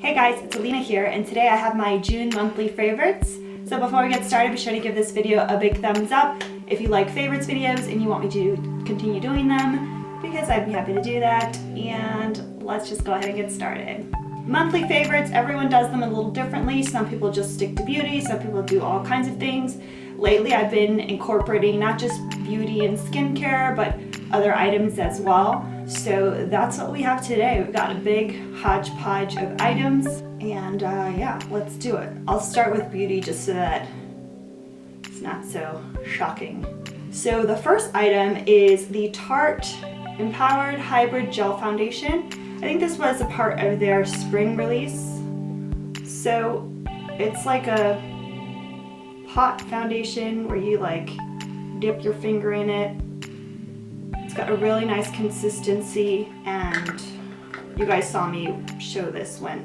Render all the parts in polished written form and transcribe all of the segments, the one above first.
Hey guys, it's Alina here, and today I have my June monthly favorites. So before we get started, be sure to give this video a big thumbs up if you like favorites videos and you want me to continue doing them, because I'd be happy to do that. And let's just go ahead and get started. Monthly favorites, everyone does them a little differently. Some people just stick to beauty, some people do all kinds of things. Lately I've been incorporating not just beauty and skincare, but other items as well. So that's what we have today. We've got a big hodgepodge of items, and yeah, let's do it. I'll start with beauty just so that it's not so shocking. So the first item is the Tarte Empowered Hybrid Gel Foundation. I think this was a part of their spring release. So it's like a pot foundation where you like dip your finger in it. It's got a really nice consistency, and you guys saw me show this when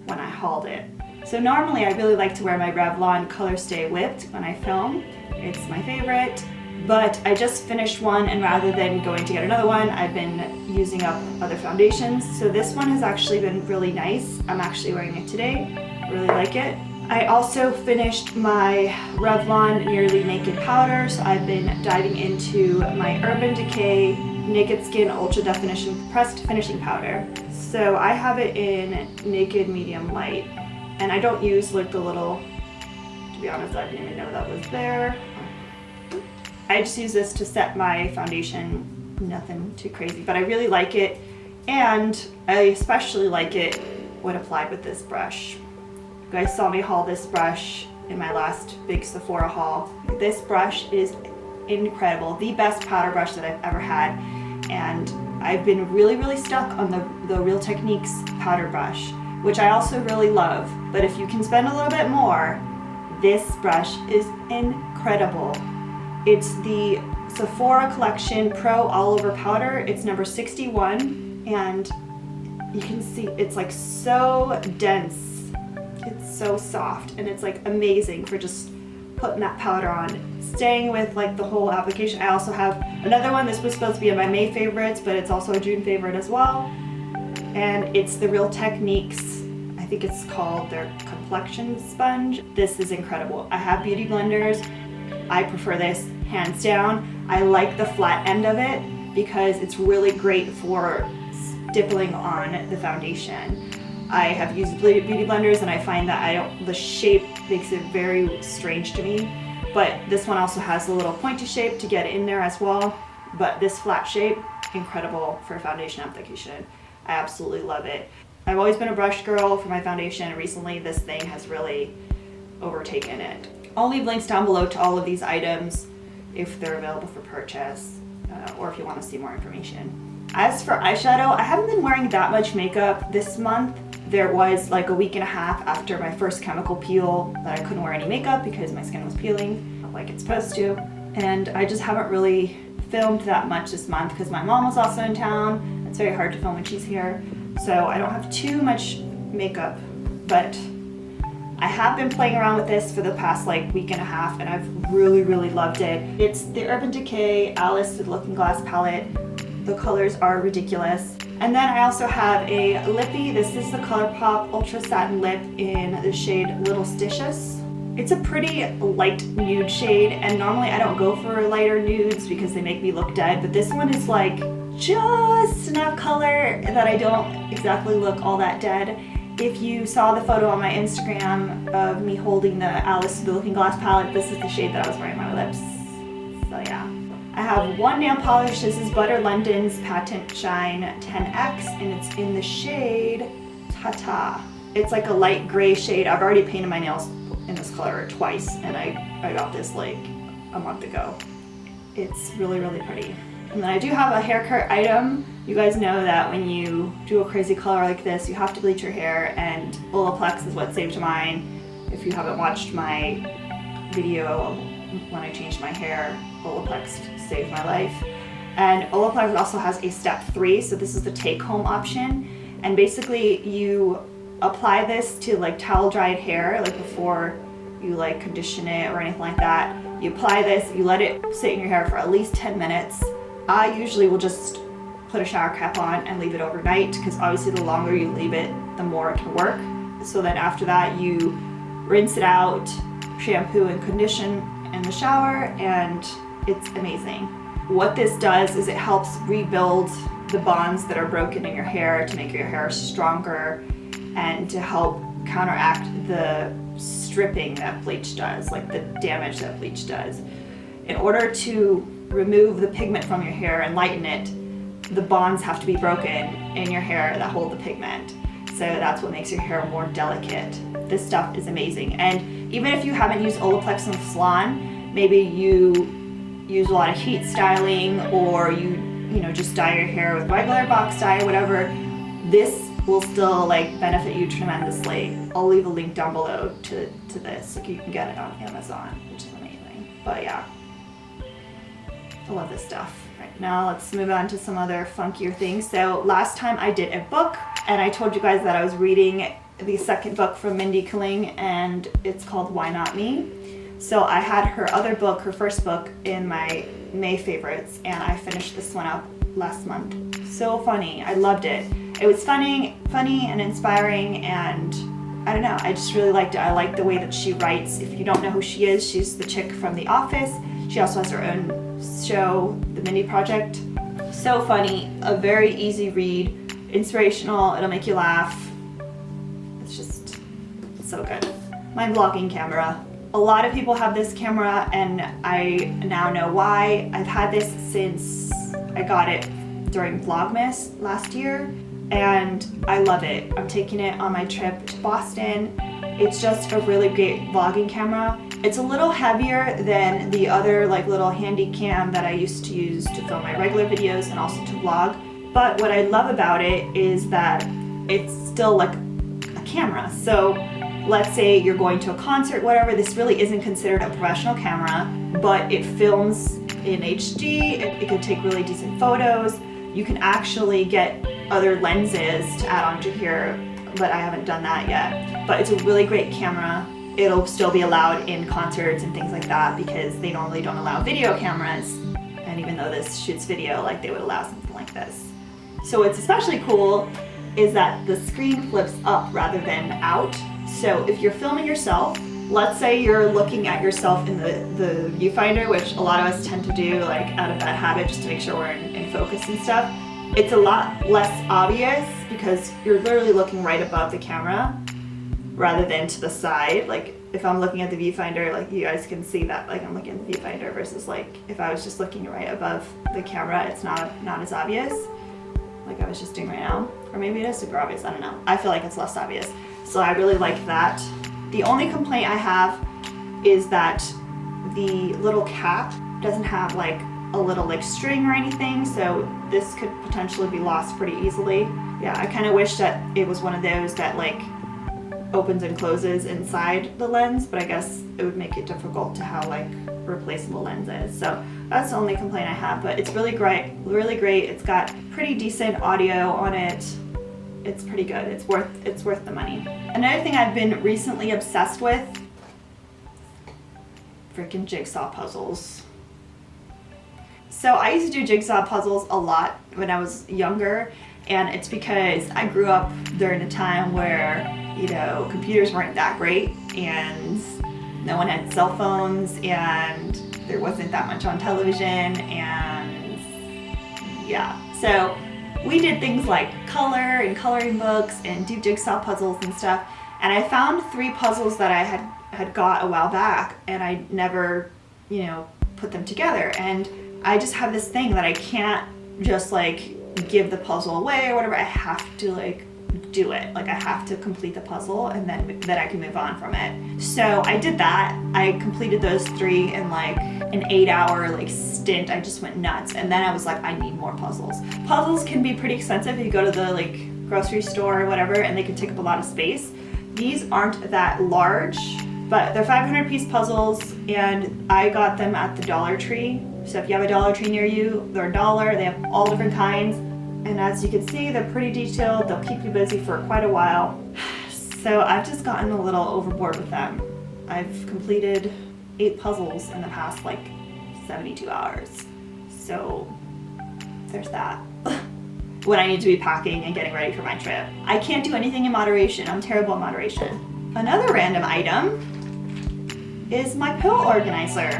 I hauled it. So normally I really like to wear my Revlon Color Stay Whipped when I film. It's my favorite, but I just finished one, and rather than going to get another one, I've been using up other foundations. So this one has actually been really nice. I'm actually wearing it today. I really like it. I also finished my Revlon Nearly Naked powder, so I've been diving into my Urban Decay Naked Skin Ultra Definition Pressed Finishing Powder. So I have it in Naked Medium Light, and I don't use like the little, to be honest, I didn't even know that was there. I just use this to set my foundation, nothing too crazy, but I really like it, and I especially like it when applied with this brush. You guys saw me haul this brush in my last big Sephora haul. This brush is incredible, the best powder brush that I've ever had, and I've been really stuck on the Real Techniques powder brush, which I also really love, but if you can spend a little bit more, this brush is incredible. It's the Sephora Collection Pro All Over Powder. It's number 61, and you can see it's like so dense. It's so soft, and it's like amazing for just putting that powder on, staying with like the whole application. I also have another one. This was supposed to be in my May favorites, but it's also a June favorite as well, and it's the Real Techniques, I think it's called their complexion sponge. This is incredible. I have beauty blenders. I prefer this hands down. I like the flat end of it because it's really great for stippling on the foundation. I have used beauty blenders, and I find that the shape makes it very strange to me, but this one also has a little pointy shape to get in there as well. But this flat shape, incredible for foundation application. I absolutely love it. I've always been a brush girl for my foundation, and recently this thing has really overtaken it. I'll leave links down below to all of these items if they're available for purchase, or if you want to see more information. As for eyeshadow, I haven't been wearing that much makeup this month. There was like a week and a half after my first chemical peel that I couldn't wear any makeup because my skin was peeling like it's supposed to. And I just haven't really filmed that much this month because my mom was also in town. It's very hard to film when she's here. So I don't have too much makeup, but I have been playing around with this for the past like week and a half, and I've really loved it. It's the Urban Decay Alice with Looking Glass palette. The colors are ridiculous. And then I also have a lippy. This is the ColourPop Ultra Satin Lip in the shade Little Stitches. It's a pretty light nude shade, and normally I don't go for lighter nudes because they make me look dead, but this one is like just enough color that I don't exactly look all that dead. If you saw the photo on my Instagram of me holding the Alice with the Looking Glass palette, this is the shade that I was wearing on my lips. So yeah. I have one nail polish. This is Butter London's Patent Shine 10X, and it's in the shade Tata. It's like a light gray shade. I've already painted my nails in this color twice, and I got this like a month ago. It's really pretty. And then I do have a hair care item. You guys know that when you do a crazy color like this, you have to bleach your hair, and Olaplex is what saved mine. If you haven't watched my video when I changed my hair, Olaplex saved my life. And Olaplex also has a step 3, so this is the take-home option. And basically you apply this to like towel dried hair, like before you like condition it or anything like that. You apply this, you let it sit in your hair for at least 10 minutes. I usually will just put a shower cap on and leave it overnight, because obviously the longer you leave it, the more it can work. So then after that, you rinse it out, shampoo and condition in the shower, and it's amazing. What this does is it helps rebuild the bonds that are broken in your hair to make your hair stronger and to help counteract the stripping that bleach does, like the damage that bleach does. In order to remove the pigment from your hair and lighten it, the bonds have to be broken in your hair that hold the pigment. So that's what makes your hair more delicate. This stuff is amazing. And even if you haven't used Olaplex in the salon, maybe you use a lot of heat styling, or you just dye your hair with regular box dye or whatever, this will still like benefit you tremendously. I'll leave a link down below to this, like you can get it on Amazon, which is amazing. But yeah, I love this stuff. Right, now let's move on to some other funkier things. So last time I did a book, and I told you guys that I was reading the second book from Mindy Kaling, and it's called Why Not Me? So I had her other book, her first book, in my May favorites, and I finished this one up last month. So funny, I loved it. It was funny and inspiring, and I don't know, I just really liked it. I like the way that she writes. If you don't know who she is, she's the chick from The Office. She also has her own show, The Mindy Project. So funny, a very easy read, inspirational, it'll make you laugh. It's just so good. My vlogging camera. A lot of people have this camera, and I now know why. I've had this since I got it during Vlogmas last year, and I love it. I'm taking it on my trip to Boston. It's just a really great vlogging camera. It's a little heavier than the other like little handy cam that I used to use to film my regular videos and also to vlog. But what I love about it is that it's still like a camera. So let's say you're going to a concert, whatever, this really isn't considered a professional camera, but it films in HD, it can take really decent photos. You can actually get other lenses to add onto here, but I haven't done that yet. But it's a really great camera. It'll still be allowed in concerts and things like that, because they normally don't allow video cameras. And even though this shoots video, like they would allow something like this. So what's especially cool is that the screen flips up rather than out. So if you're filming yourself, let's say you're looking at yourself in the viewfinder, which a lot of us tend to do like out of that habit just to make sure we're in focus and stuff. It's a lot less obvious because you're literally looking right above the camera rather than to the side. Like if I'm looking at the viewfinder, like you guys can see that like I'm looking at the viewfinder, versus like if I was just looking right above the camera, it's not as obvious like I was just doing right now. Or maybe it is super obvious, I don't know. I feel like it's less obvious. So I really like that. The only complaint I have is that the little cap doesn't have like a little like string or anything, so this could potentially be lost pretty easily. Yeah, I kind of wish that it was one of those that like opens and closes inside the lens, but I guess it would make it difficult to have like replaceable lenses. So that's the only complaint I have, but it's really great, really great. It's got pretty decent audio on it. It's pretty good. It's worth the money. Another thing I've been recently obsessed with, freaking jigsaw puzzles. So I used to do jigsaw puzzles a lot when I was younger, and it's because I grew up during a time where, you know, computers weren't that great and no one had cell phones and there wasn't that much on television, and yeah. So we did things like color and coloring books and do jigsaw puzzles and stuff. And I found 3 puzzles that I had got a while back, and I never, you know, put them together. And I just have this thing that I can't just like give the puzzle away or whatever. I have to like do it. Like I have to complete the puzzle, and then I can move on from it. So I did that. I completed those 3 in like an 8-hour like stint. I just went nuts. And then I was like, I need more puzzles. Puzzles can be pretty expensive if you go to the like grocery store or whatever, and they can take up a lot of space. These aren't that large, but they're 500-piece puzzles, and I got them at the Dollar Tree. So if you have a Dollar Tree near you, they're $1. They have all different kinds. And as you can see, they're pretty detailed. They'll keep you busy for quite a while. So I've just gotten a little overboard with them. I've completed 8 puzzles in the past like 72 hours. So there's that. when I need to be packing and getting ready for my trip. I can't do anything in moderation. I'm terrible at moderation. Another random item is my pill organizer.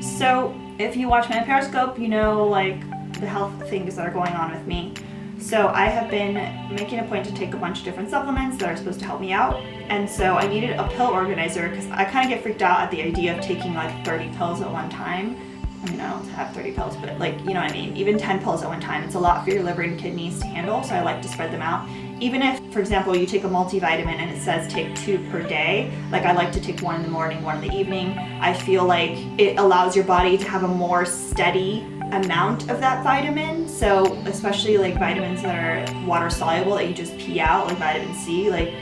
So if you watch my Periscope, you know like the health things that are going on with me. So I have been making a point to take a bunch of different supplements that are supposed to help me out. And so I needed a pill organizer because I kind of get freaked out at the idea of taking like 30 pills at one time. I mean, I don't have 30 pills, but like, you know what I mean? Even 10 pills at one time, it's a lot for your liver and kidneys to handle, so I like to spread them out. Even if, for example, you take a multivitamin and it says take 2 per day, like I like to take 1 in the morning, 1 in the evening. I feel like it allows your body to have a more steady amount of that vitamin. So especially like vitamins that are water soluble that you just pee out, like vitamin C, like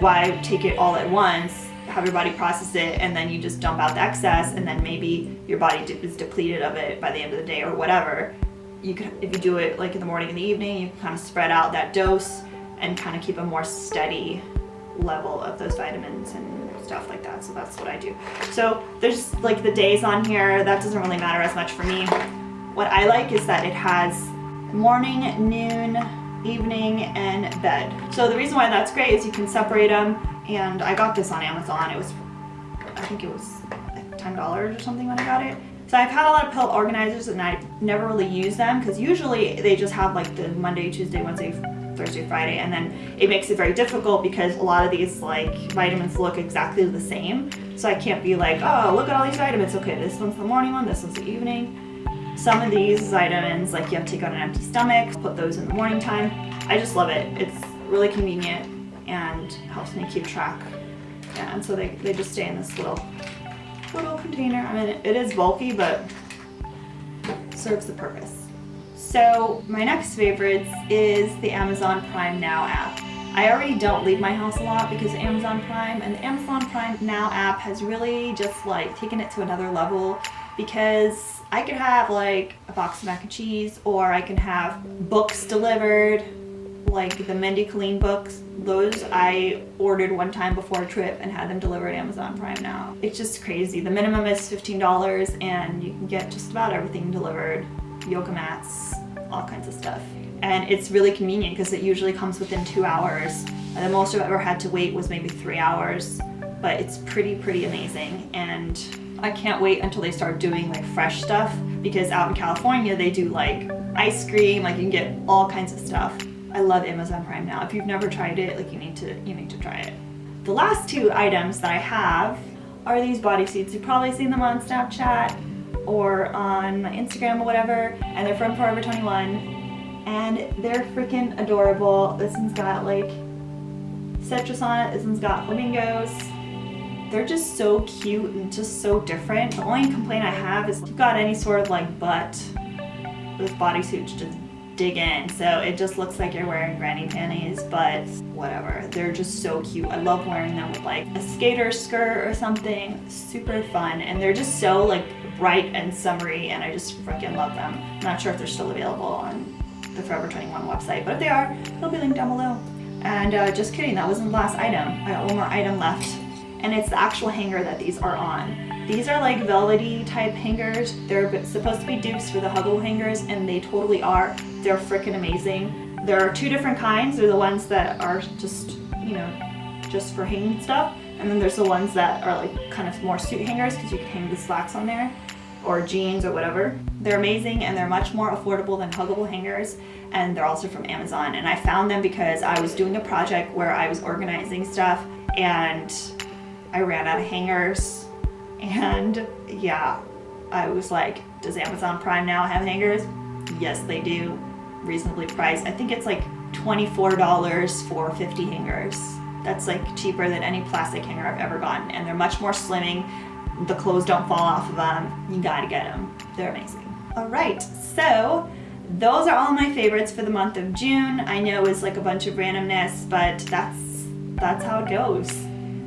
why take it all at once, have your body process it, and then you just dump out the excess, and then maybe your body is depleted of it by the end of the day or whatever. You can, if you do it like in the morning and the evening, you can kind of spread out that dose and kind of keep a more steady level of those vitamins and stuff like that. So that's what I do. So there's like the days on here, that doesn't really matter as much for me. What I like is that it has morning, noon, evening, and bed. So the reason why that's great is you can separate them, and I got this on Amazon. It was, I think it was $10 or something when I got it. So I've had a lot of pill organizers and I never really use them because usually they just have like the Monday, Tuesday, Wednesday, Thursday, Friday, and then it makes it very difficult because a lot of these like vitamins look exactly the same. So I can't be like, oh, look at all these vitamins. Okay, this one's the morning one, this one's the evening. Some of these vitamins, like you have to take on an empty stomach, put those in the morning time. I just love it. It's really convenient and helps me keep track. Yeah, and so they just stay in this little container. I mean, it is bulky, but serves the purpose. So my next favorites is the Amazon Prime Now app. I already don't leave my house a lot because of Amazon Prime, and the Amazon Prime Now app has really just like taken it to another level because I could have like a box of mac and cheese, or I can have books delivered, like the Mindy Kaling books. Those I ordered one time before a trip and had them delivered Amazon Prime Now. It's just crazy. The minimum is $15 and you can get just about everything delivered. Yoga mats, all kinds of stuff. And it's really convenient because it usually comes within 2 hours. And the most I've ever had to wait was maybe 3 hours, but it's pretty amazing. And I can't wait until they start doing like fresh stuff, because out in California they do like ice cream, like you can get all kinds of stuff. I love Amazon Prime Now. If you've never tried it, like you need to try it. The last 2 items that I have are these bodysuits. You've probably seen them on Snapchat or on my Instagram or whatever, and they're from Forever 21, and they're freaking adorable. This one's got like citrus on it. This one's got flamingos. They're just so cute and just so different. The only complaint I have is if you've got any sort of like butt, those bodysuits just dig in. So it just looks like you're wearing granny panties, but whatever. They're just so cute. I love wearing them with like a skater skirt or something. Super fun. And they're just so like bright and summery, and I just freaking love them. I'm not sure if they're still available on the Forever 21 website, but if they are, they'll be linked down below. And just kidding, that wasn't the last item. I got one more item left, and it's the actual hanger that these are on. These are like velvety type hangers. They're supposed to be dupes for the huggable hangers, and they totally are. They're freaking amazing. There are 2 different kinds. They're the ones that are just, you know, just for hanging stuff. And then there's the ones that are like kind of more suit hangers because you can hang the slacks on there, or jeans or whatever. They're amazing, and they're much more affordable than huggable hangers, and they're also from Amazon. And I found them because I was doing a project where I was organizing stuff and I ran out of hangers, and yeah, I was like, does Amazon Prime Now have hangers? Yes, they do. Reasonably priced. I think it's like $24 for 50 hangers. That's like cheaper than any plastic hanger I've ever gotten, and they're much more slimming. The clothes don't fall off of them. You gotta get them. They're amazing. All right, so those are all my favorites for the month of June. I know it's like a bunch of randomness, but that's how it goes.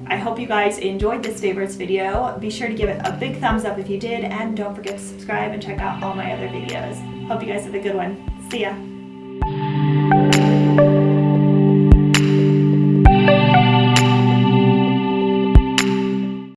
I hope you guys enjoyed this favorites video. Be sure to give it a big thumbs up if you did, and don't forget to subscribe and check out all my other videos. Hope you guys have a good one. See ya.